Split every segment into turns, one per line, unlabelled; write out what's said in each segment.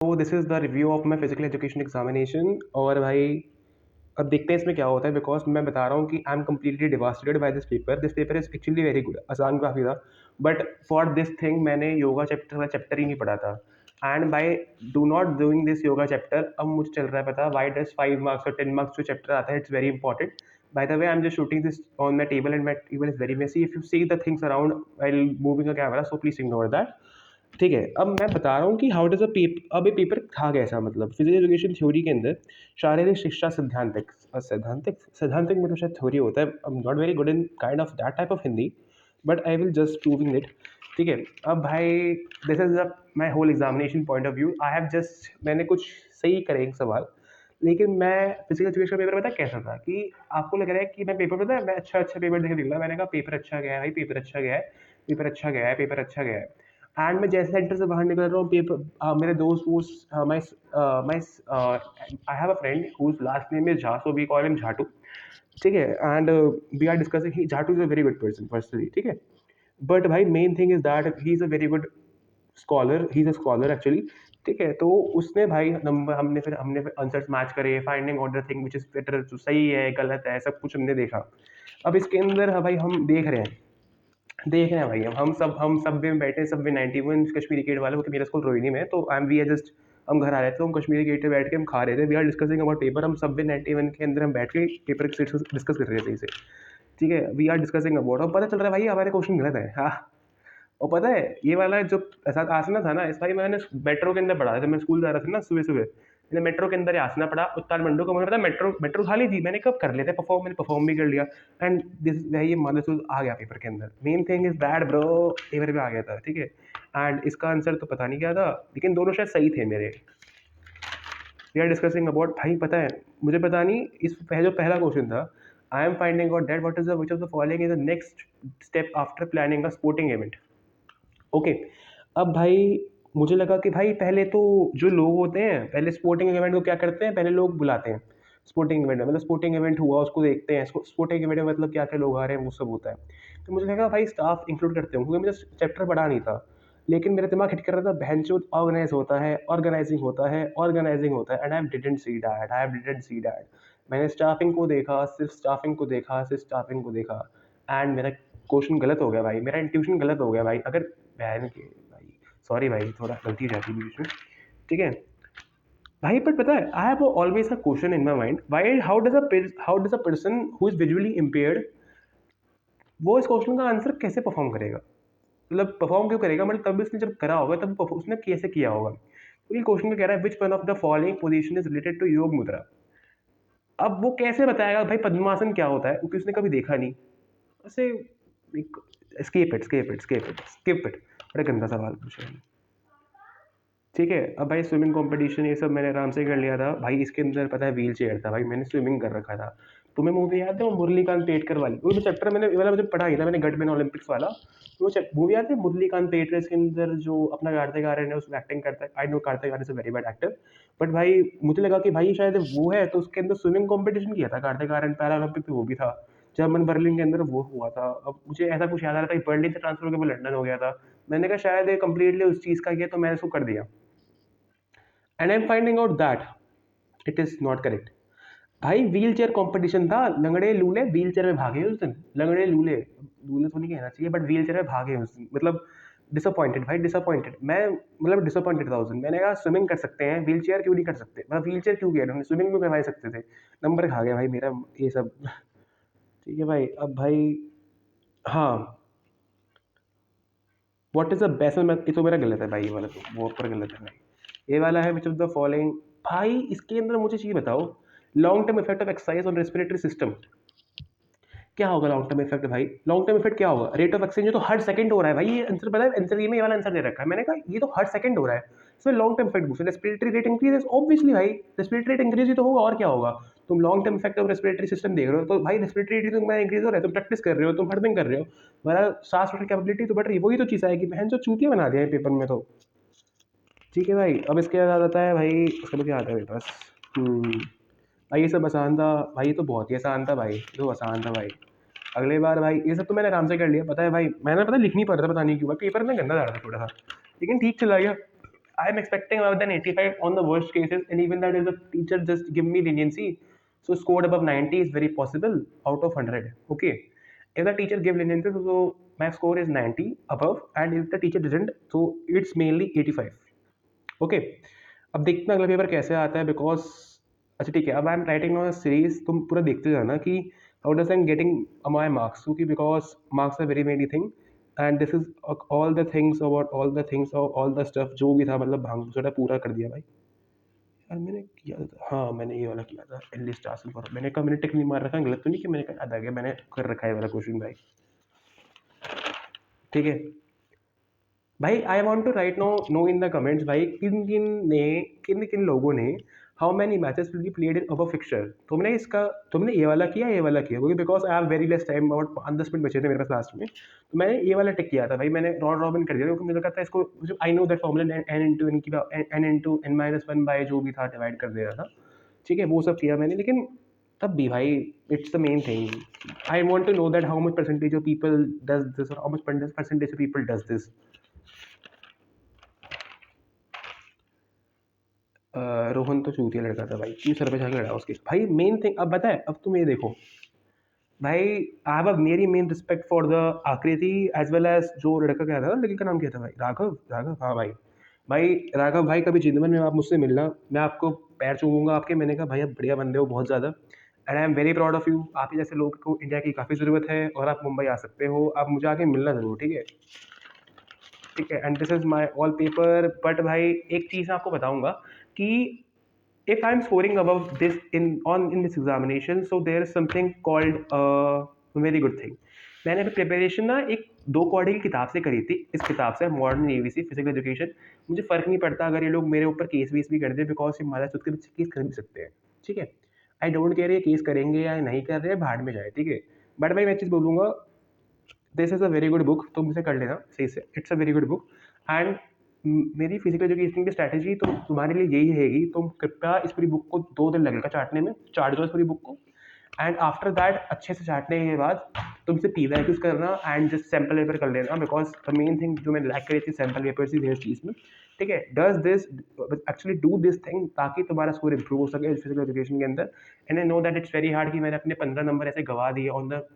तो this is the review of my physical education examination. और भाई अब देखते हैं इसमें क्या होता है, बिकॉज मैं बता रहा हूँ कि I am completely devastated by this paper is actually very good, आसान काफ़ी था। बट फॉर दिस थिंग मैंने योगा चैप्टर का चैप्टर ही नहीं पढ़ा था। And by do not doing this yoga chapter अब मुझे चल रहा है पता वाई डज 5 मार्क्स और 10 मार्क्स जो चैप्टर आता है, it's very important. By the way I am just shooting this on my table and my table is very messy. If you see the things around while moving a camera, so please ignore that. ठीक है, अब मैं बता रहा हूँ कि how does a paper, अब ये पेपर था कैसा, मतलब फिजिकल एजुकेशन थ्योरी के अंदर शारीरिक शिक्षा सैद्धांतिक सैद्धांतिक सैद्धांतिक में तो शायद थ्योरी होता है। I am not very good in kind of that type of Hindi, but I will just proving it. ठीक है, अब भाई this is my whole examination point of view. I have just मैंने कुछ सही करे एक सवाल, लेकिन मैं फिजिकल एजुकेशन का पेपर पता है कैसा था कि आपको लग रहा है कि मैं पेपर पता है मैं अच्छा अच्छा पेपर देख निकला, मैंने कहा पेपर अच्छा गया है भाई, पेपर अच्छा गया है, पेपर अच्छा गया है, पेपर अच्छा गया है। एंड मैं जैसे सेंटर से बाहर निकल रहा हूँ पेपर मेरे दोस्त वो my my I have a friend whose last name is Jha, so we call him Jhatu. ठीक है, and we are discussing he Jhatu is a very good person personally. ठीक है, बट भाई main thing is that he is a very good scholar, he is a scholar actually. ठीक है, तो उसने भाई नंबर हमने फिर आंसर्स मैच करे, finding order thing which is better, जो सही है गलत है सब कुछ हमने देखा। अब इसके अंदर भाई हम देख रहे हैं भाई, अब हम सब में बैठे, सब में 91 कश्मीरी गेट वाले, क्योंकि मेरा स्कूल रोहिणी में है, तो I am we are just हम घर आ रहे थे, हम कश्मीरी गेट पे बैठ के हम खा रहे थे, we are discussing about paper. हम सब में 91 के अंदर हम बैठ के पेपर डिस्कस कर रहे थे इसे। ठीक है, वी आर डिस्कसिंग अबाउट, और पता चल रहा है भाई हमारे क्वेश्चन गलत है। हाँ, और पता है ये वाला जो ऐसा आसना था ना, इस भाई मैंने मेट्रो के अंदर पढ़ा था, जब मैं स्कूल जा रहा था ना सुबह सुबह, मैंने मेट्रो के अंदर ये आसना पढ़ा। उत्ताल मंडो को मुझे पता मेट्रो मेट्रो खाली थी, मैंने कब कर लेते परफॉर्म, मैंने परफॉर्म भी कर लिया। एंड दिस ये मानसून आ गया पेपर के अंदर। Main thing is that bro, paper पे आ गया था। ठीक है, एंड इसका आंसर तो पता नहीं क्या था, लेकिन दोनों शायद सही थे मेरे। वी आर डिस्कसिंग अबाउट, भाई पता है मुझे पता नहीं इस जो पहला क्वेश्चन था, I am finding out that what is the which of the following is the next step after planning a sporting event. Okay, अब भाई मुझे लगा कि भाई पहले तो जो लोग होते हैं पहले स्पोर्टिंग इवेंट को क्या करते हैं, पहले लोग बुलाते हैं। स्पोर्टिंग इवेंट मतलब स्पोर्टिंग इवेंट हुआ उसको देखते हैं, स्पोर्टिंग इवेंट में मतलब क्या क्या लोग आ रहे हैं वो सब होता है। तो मुझे लगा भाई स्टाफ इंक्लूड करते होंगे, क्योंकि मुझे चैप्टर पढ़ा नहीं था। लेकिन मेरा दिमाग हिट कर रहा था बहनचोद ऑर्गेनाइज होता है, ऑर्गेनाइजिंग होता है, ऑर्गेनाइजिंग होता है, and I didn't see that, I didn't see that. मैंने स्टाफिंग को देखा, सिर्फ स्टाफिंग को देखा, सिर्फ स्टाफिंग को देखा, एंड मेरा क्वेश्चन गलत हो गया भाई, मेरा इंट्यूशन गलत हो गया भाई। अगर बहन के भाई, सॉरी भाई, थोड़ा गलती हो जाती है बीच में। ठीक है भाई, बट पता है I have always a question in my mind, why how does a person who is visually impaired वो इस क्वेश्चन का आंसर कैसे परफॉर्म करेगा। मतलब परफॉर्म क्यों करेगा, मतलब तब उसने जब करा होगा तब उसने कैसे किया होगा। तो ये क्वेश्चन में कह रहा है which one of the following position is related to yog mudra. अब वो कैसे बताएगा भाई पद्मासन क्या होता है, क्योंकि उसने कभी देखा नहीं। ऐसे स्किप इट, बड़ा गंदा सवाल पूछा है। ठीक है, अब भाई स्विमिंग कंपटीशन ये सब मैंने आराम से कर लिया था भाई। इसके अंदर पता है व्हील चेयर था भाई, मैंने स्विमिंग कर रखा था। तुम्हें मूवी याद है वो मुरलीकांत पेटकर वाली, वो जो चैप्टर मैंने ये वाला मुझे पढ़ा ही था मैंने, गटमैन ओलंपिक्स वाला। वो मूवी याद है मुरलीकांत पेटकर, इसके अंदर जो अपना कार्तिक आर्यन है उसमें एक्टिंग करता है। I know Kartik Aaryan is a very bad actor, but भाई मुझे लगा कि भाई शायद वो है, तो उसके अंदर स्विमिंग कॉम्पिटिशन किया था कार्तिक आर्यन, पैरा ओलंपिक तो वो भी था। जर्मन बर्लिन के अंदर वो हुआ था। अब मुझे ऐसा कुछ याद आ रहा था कि बर्लिन से ट्रांसफर होकर वो लंदन हो गया था। मैंने कहा शायद ये कंप्लीटली उस चीज़ का किया, तो मैंने इसको कर दिया। And I am finding out that it is not correct. भाई व्हील चेयर कॉम्पिटिशन था, लंगड़े लूले व्हील चेयर में भागे उस दिन, लंगड़े लूले लूले तो नहीं कहना चाहिए, बट व्हील चेयर में भागे उस दिन। मतलब डिसअपॉइंटेड भाई, डिसअपॉइंटेड मैं, मतलब डिसअपॉइंटेड था उस दिन। मैंने कहा स्विमिंग कर सकते हैं, व्हील चेयर क्यों नहीं कर सकते, मैं व्हील चेयर क्यों किया, उन्होंने स्विमिंग भी करवा सकते थे। नंबर खा गया भाई मेरा ये सब। ठीक है भाई, अब भाई हाँ, व्हाट इज द बेस्ट में, ये तो मेरा गलत है भाई, ये वाला तो वो ऊपर गलत है भाई। ये वाला है विच ऑफ द फॉलोइंग। भाई इसके अंदर मुझे चीज़ बताओ, long term effect of exercise on respiratory system क्या होगा। लॉन्ग टर्म इफेक्ट भाई, लॉन्ग टर्म इफेक्ट क्या होगा, रेट ऑफ ऑक्सीजन तो हर सेकंड हो रहा है भाई। ये आंसर पता है, आंसर ये वाला आंसर दे रखा है, मैंने कहा ये तो हर सेकंड हो रहा है। इसमें लॉन्ग टर्म इफेक्ट पूछे, रेस्पिरेटरी रेट इंक्रीज ऑब्वियसली भाई, रेस्पिरेटरी रेट इंक्रीज ही तो होगा, और क्या होगा। तुम long term effect of respiratory system देख रहे हो, तो भाई रेस्पिरेटरी रेट तुम्हारा इंक्रीज हो रहा है, तुम प्रैक्टिस कर रहे हो, तुम हर दिन कर रहे हो, हमारा सांस लेने की कैपेबिलिटी तो बढ़ रही है। वही तो चीज़ है कि बहन जो चूतिया बना दिया है पेपर में तो। ठीक है भाई, अब इसके बाद आता है भाई, उसके बाद क्या आता है मेरे पास। भाई ये सब आसान था भाई, ये तो बहुत ही आसान था भाई, ये तो आसान था भाई। अगले बार भाई ये सब तो मैंने आराम से कर लिया, पता है भाई मैंने पता लिख नहीं पड़ रहा था, पता नहीं क्यों भाई, पेपर में गंदा जा रहा था थोड़ा सा, लेकिन ठीक चला गया। I'm expecting more than 85 on the worst cases, and even that is the teacher just give me leniency. So scored above 90 is very possible out of 100. Okay, if the teacher give leniency, so my score is 90 above, and if the teacher doesn't, so it's mainly 85. Okay, अब देखते हैं अगला paper कैसे आता है because अच्छा ठीक है, अब I am writing on series, तुम पूरा देखते जाना कि how does I am getting my marks, क्योंकि because marks are very many thing and this is all the things about all the things all the stuff जो भी था, मतलब भांग जो पूरा कर दिया भाई। यार मैंने किया था, हाँ मैंने ये वाला किया था एटलीस्ट हासिल करो, मैंने कहा मैंने टिक नहीं मार रखा, गलत तो नहीं कि मैंने याद आ गया मैंने कर रखा है वाला क्वेश्चन भाई। ठीक है भाई, I want to write no in the comments भाई, किन किन लोगों ने how many matches will be played in above fixture. तुमने ये वाला किया, ये वाला किया, क्योंकि because I have very less time, about 5-10 minute बचे थे मेरे पास लास्ट में, तो मैंने ये वाला टिक किया था भाई, मैंने राउंड रॉबिन कर दिया क्योंकि मुझे कहता है इसको, I know that formula n into n-1 by जो भी था डिवाइड कर दे रहा था, ठीक है वो सब किया मैंने, लेकिन तब भी भाई it's the main thing, I want to know that how much percentage of people does this और how much percentage of people does this. Rohan तो चूतिया लड़का था भाई, क्यों सर पे जाके लड़ा उसके भाई। मेन थिंग अब बताए, अब तुम ये देखो भाई, आई हैव अ मेरी मेन रिस्पेक्ट फॉर द आकृति एज वेल एज जो लड़का क्या था, लड़के का नाम क्या था भाई, राघव, राघव हाँ भाई। भाई राघव भाई, कभी जिंदगी में आप मुझसे मिलना, मैं आपको पैर चूमूंगा आपके, मैंने कहा भाई आप बढ़िया बंदे हो बहुत ज़्यादा, and I am very proud of you, आप ही जैसे लोग को इंडिया की काफ़ी ज़रूरत है, और आप मुंबई आ सकते हो, आप मुझे आके मिलना ज़रूर, ठीक है, ठीक है। And this is my all paper, but भाई एक चीज़ मैं आपको बताऊंगा कि if I'm scoring above this in this examination, so there is something called a very good thing। मैंने अभी प्रिपरेशन ना एक 2 कॉडी की किताब से करी थी, इस किताब से मॉडर्न एबीसी फिजिकल एजुकेशन। मुझे फ़र्क नहीं पड़ता अगर ये लोग मेरे ऊपर केस वेस भी कर दे, बिकॉज ये मारा खुद के बच्चे केस कर भी सकते हैं, ठीक है। आई डोंट केयर ये केस करेंगे या नहीं कर रहे हैं, भाड़ में जाए, ठीक है। बट भाई मैं चीज़ बोलूँगा, this is a very good book, तुम इसे कर लेना सही से, it's a very good book. And मेरी फिजिकल एजुकेशन की स्ट्रैटेजी तो तुम्हारे लिए यही रहेगी, तुम कृपया इस पूरी बुक को 2 दिन लगेगा चाटने में, चाट दो इस पूरी बुक को, एंड आफ्टर दैट अच्छे से चाटने के बाद तुमसे पीवाईक्यूज करना एंड जस्ट सैम्पल पेपर कर लेना, बिकॉज द मेन थिंग जो मैं लैक करी थी सैम्पल पेपर ही थे इस चीज़ में, ठीक है। Does this actually do this thing ताकि तुम्हारा स्कोर इंप्रूव हो सके फिजिकल एजुकेशन के अंदर। And I know that it's very hard कि मैंने अपने 15 नंबर ऐसे गवा दिए on the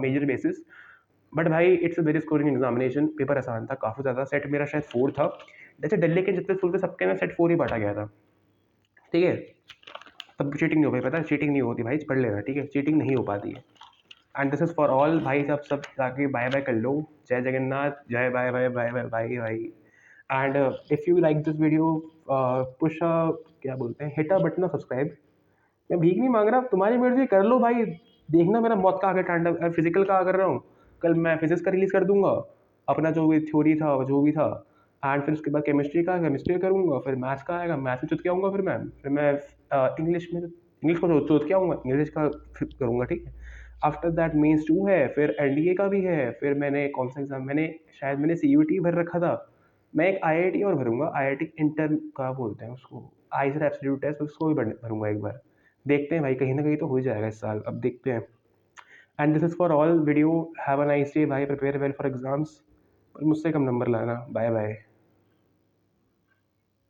major basis, but भाई it's a very scoring examination, paper आसान था काफ़ी ज़्यादा, सेट मेरा शायद 4 था, जैसे दिल्ली के जितने स्कूल थे सबके में सेट 4 ही बांटा गया था, ठीक है। तब चीटिंग नहीं हो पाई, पता है चीटिंग नहीं होती भाई, पढ़ लेना, ठीक है, चीटिंग नहीं हो पाती है। And this is for all भाई, सब जाके बाय बाय कर लो, जय जगन्नाथ, जय bye bye bye bye bye भाई। And if you like this video, push क्या बोलते हैं, hit a button of subscribe. मैं भीख नहीं मांग रहा, तुम्हारी मर्जी कर लो भाई, देखना मेरा मौत का आगे टांडव, फिजिकल का कर रहा हूँ, कल मैं फिजिक्स का रिलीज़ कर दूंगा, अपना जो भी थ्योरी था जो भी था, एंड फिर उसके बाद केमिस्ट्री करूँगा, फिर मैथ्स का आएगा, मैथ्स में चुत के आऊँगा, फिर मैं इंग्लिश को चुत के आऊँगा, इंग्लिश का फिर करूँगा, ठीक है। आफ्टर दैट मीन्स 2 है, फिर एनडीए का भी है, फिर मैंने कौन सा एग्ज़ाम, मैंने सीयूटी भर रखा था, मैं एक आईआईटी और भरूंगा, आईआईटी इंटर का बोलते हैं उसको, आईसर एब्सोल्यूट टेस्ट, उसको भी भरूंगा एक बार, देखते हैं भाई कहीं ना कहीं तो हो ही जाएगा इस साल, अब देखते हैं। And this is for all video, have a nice day भाई, प्रिपेयर वेल फॉर एग्जाम्स, मुझसे कम नंबर लाना, बाय बाय।